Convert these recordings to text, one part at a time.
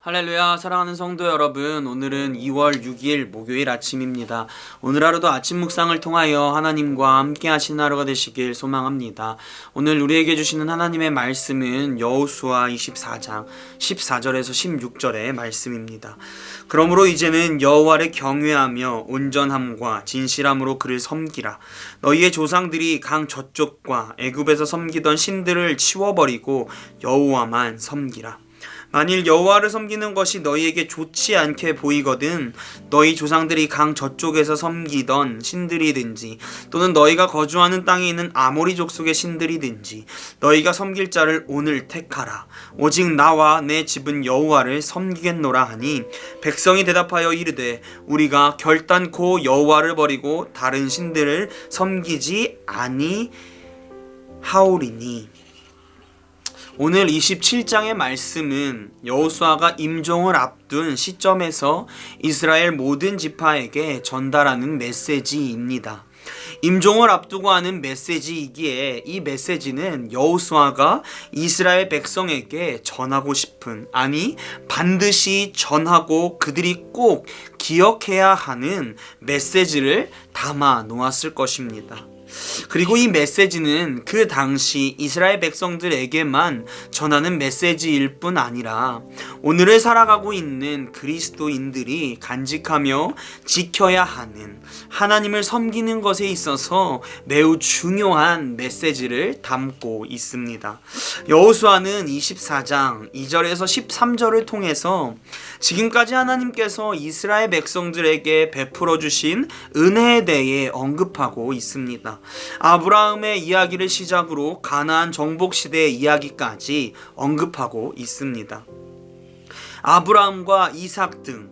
할렐루야, 사랑하는 성도 여러분, 오늘은 2월 6일 목요일 아침입니다. 오늘 하루도 아침 묵상을 통하여 하나님과 함께 하시는 하루가 되시길 소망합니다. 오늘 우리에게 주시는 하나님의 말씀은 여호수아 24장 14절에서 16절의 말씀입니다. 그러므로 이제는 여호와를 경외하며 온전함과 진실함으로 그를 섬기라. 너희의 조상들이 강 저쪽과 애굽에서 섬기던 신들을 치워버리고 여호와만 섬기라. 만일 여호와를 섬기는 것이 너희에게 좋지 않게 보이거든 너희 조상들이 강 저쪽에서 섬기던 신들이든지 또는 너희가 거주하는 땅에 있는 아모리 족속의 신들이든지 너희가 섬길 자를 오늘 택하라. 오직 나와 내 집은 여호와를 섬기겠노라 하니 백성이 대답하여 이르되 우리가 결단코 여호와를 버리고 다른 신들을 섬기지 아니하오리니. 오늘 27장의 말씀은 여호수아가 임종을 앞둔 시점에서 이스라엘 모든 지파에게 전달하는 메시지입니다. 임종을 앞두고 하는 메시지이기에 이 메시지는 여호수아가 이스라엘 백성에게 전하고 싶은, 아니 반드시 전하고 그들이 꼭 기억해야 하는 메시지를 담아 놓았을 것입니다. 그리고 이 메시지는 그 당시 이스라엘 백성들에게만 전하는 메시지일 뿐 아니라 오늘을 살아가고 있는 그리스도인들이 간직하며 지켜야 하는 하나님을 섬기는 것에 있어서 매우 중요한 메시지를 담고 있습니다. 여호수아는 24장 2절에서 13절을 통해서 지금까지 하나님께서 이스라엘 백성들에게 베풀어 주신 은혜에 대해 언급하고 있습니다. 아브라함의 이야기를 시작으로 가나안 정복 시대의 이야기까지 언급하고 있습니다. 아브라함과 이삭 등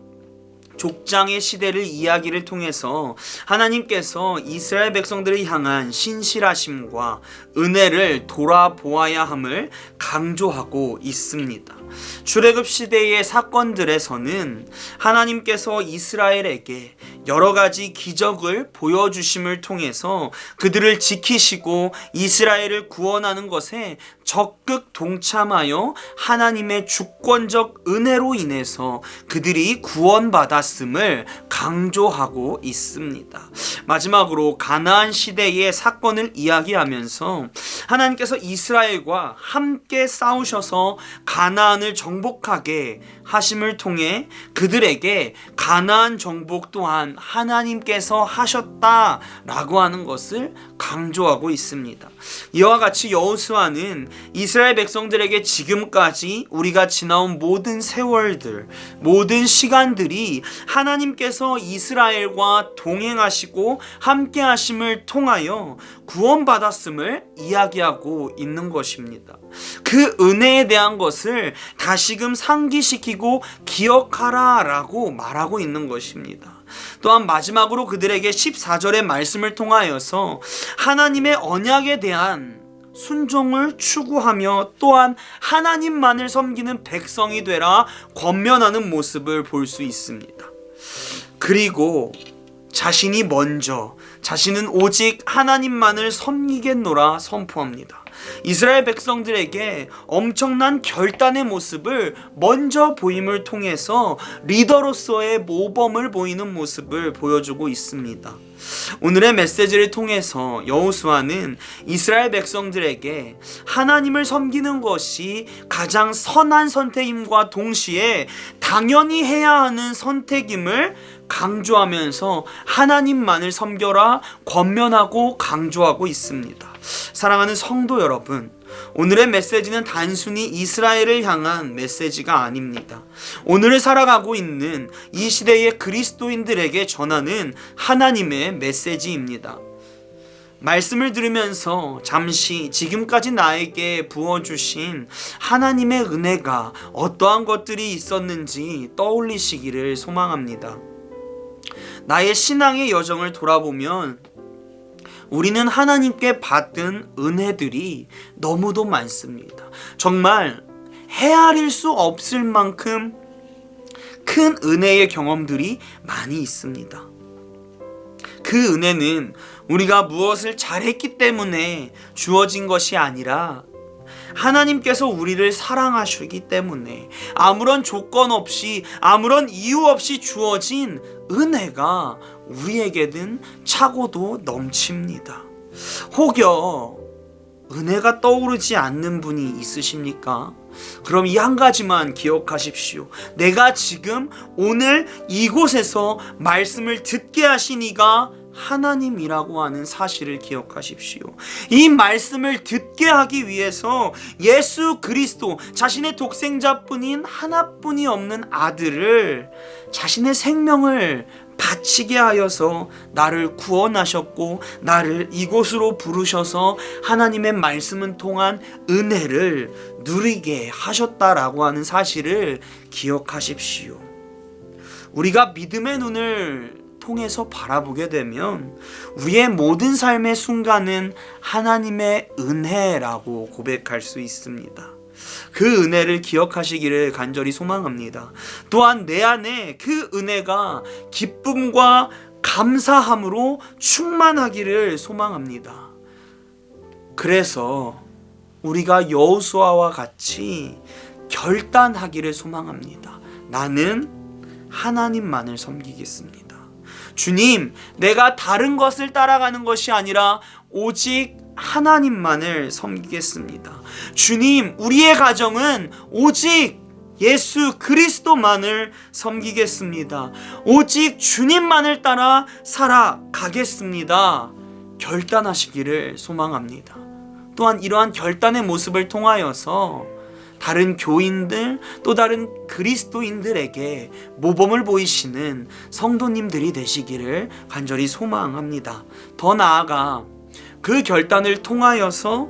족장의 시대를 이야기를 통해서 하나님께서 이스라엘 백성들을 향한 신실하심과 은혜를 돌아보아야 함을 강조하고 있습니다. 출애굽 시대의 사건들에서는 하나님께서 이스라엘에게 여러 가지 기적을 보여주심을 통해서 그들을 지키시고 이스라엘을 구원하는 것에 적극 동참하여 하나님의 주권적 은혜로 인해서 그들이 구원받았음을 강조하고 있습니다. 마지막으로 가나안 시대의 사건을 이야기하면서 하나님께서 이스라엘과 함께 싸우셔서 가나안을 정복하게 하심을 통해 그들에게 가나안 정복 또한 하나님께서 하셨다라고 하는 것을 강조하고 있습니다. 이와 같이 여호수아는 이스라엘 백성들에게 지금까지 우리가 지나온 모든 세월들, 모든 시간들이 하나님께서 이스라엘과 동행하시고 함께 하심을 통하여 구원받았음을 이야기하고 있는 것입니다. 그 은혜에 대한 것을 다시금 상기시키고 기억하라 라고 말하고 있는 것입니다. 또한 마지막으로 그들에게 14절의 말씀을 통하여서 하나님의 언약에 대한 순종을 추구하며 또한 하나님만을 섬기는 백성이 되라 권면하는 모습을 볼 수 있습니다. 그리고 자신은 오직 하나님만을 섬기겠노라 선포합니다. 이스라엘 백성들에게 엄청난 결단의 모습을 먼저 보임을 통해서 리더로서의 모범을 보이는 모습을 보여주고 있습니다. 오늘의 메시지를 통해서 여호수아는 이스라엘 백성들에게 하나님을 섬기는 것이 가장 선한 선택임과 동시에 당연히 해야 하는 선택임을 강조하면서 하나님만을 섬겨라 권면하고 강조하고 있습니다. 사랑하는 성도 여러분, 오늘의 메시지는 단순히 이스라엘을 향한 메시지가 아닙니다. 오늘을 살아가고 있는 이 시대의 그리스도인들에게 전하는 하나님의 메시지입니다. 말씀을 들으면서 잠시 지금까지 나에게 부어주신 하나님의 은혜가 어떠한 것들이 있었는지 떠올리시기를 소망합니다. 나의 신앙의 여정을 돌아보면 우리는 하나님께 받은 은혜들이 너무도 많습니다. 정말 헤아릴 수 없을 만큼 큰 은혜의 경험들이 많이 있습니다. 그 은혜는 우리가 무엇을 잘했기 때문에 주어진 것이 아니라 하나님께서 우리를 사랑하시기 때문에 아무런 조건 없이 아무런 이유 없이 주어진 은혜가 우리에게는 차고도 넘칩니다. 혹여 은혜가 떠오르지 않는 분이 있으십니까? 그럼 이 한 가지만 기억하십시오. 내가 지금 오늘 이곳에서 말씀을 듣게 하신 이가 하나님이라고 하는 사실을 기억하십시오. 이 말씀을 듣게 하기 위해서 예수 그리스도, 자신의 독생자뿐인 하나뿐이 없는 아들을, 자신의 생명을 바치게 하여서 나를 구원하셨고 나를 이곳으로 부르셔서 하나님의 말씀을 통한 은혜를 누리게 하셨다라고 하는 사실을 기억하십시오. 우리가 믿음의 눈을 통해서 바라보게 되면 우리의 모든 삶의 순간은 하나님의 은혜라고 고백할 수 있습니다. 그 은혜를 기억하시기를 간절히 소망합니다. 또한 내 안에 그 은혜가 기쁨과 감사함으로 충만하기를 소망합니다. 그래서 우리가 여호수아와 같이 결단하기를 소망합니다. 나는 하나님만을 섬기겠습니다. 주님, 내가 다른 것을 따라가는 것이 아니라 오직 하나님만을 섬기겠습니다. 주님, 우리의 가정은 오직 예수 그리스도만을 섬기겠습니다. 오직 주님만을 따라 살아가겠습니다. 결단하시기를 소망합니다. 또한 이러한 결단의 모습을 통하여서 다른 교인들, 또 다른 그리스도인들에게 모범을 보이시는 성도님들이 되시기를 간절히 소망합니다. 더 나아가 그 결단을 통하여서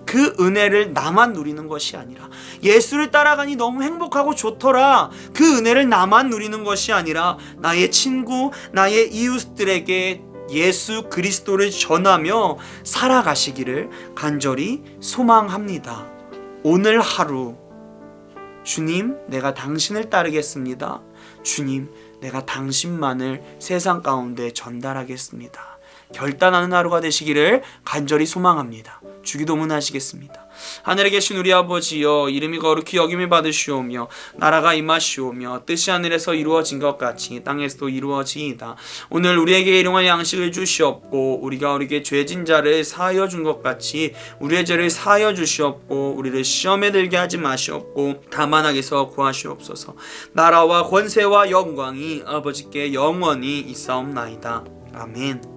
그 은혜를 나만 누리는 것이 아니라, 예수를 따라가니 너무 행복하고 좋더라, 그 은혜를 나만 누리는 것이 아니라 나의 친구, 나의 이웃들에게 예수 그리스도를 전하며 살아가시기를 간절히 소망합니다. 오늘 하루, 주님, 내가 당신을 따르겠습니다. 주님, 내가 당신만을 세상 가운데 전달하겠습니다. 결단하는 하루가 되시기를 간절히 소망합니다. 주기도문 하시겠습니다. 하늘에 계신 우리 아버지여, 이름이 거룩히 여김을 받으시오며 나라가 임하시오며 뜻이 하늘에서 이루어진 것 같이 땅에서도 이루어지이다. 오늘 우리에게 일용할 양식을 주시옵고 우리가 우리에게 죄진 자를 사하여 준 것 같이 우리의 죄를 사하여 주시옵고 우리를 시험에 들게 하지 마시옵고 다만 악에서 구하시옵소서. 나라와 권세와 영광이 아버지께 영원히 있사옵나이다. 아멘.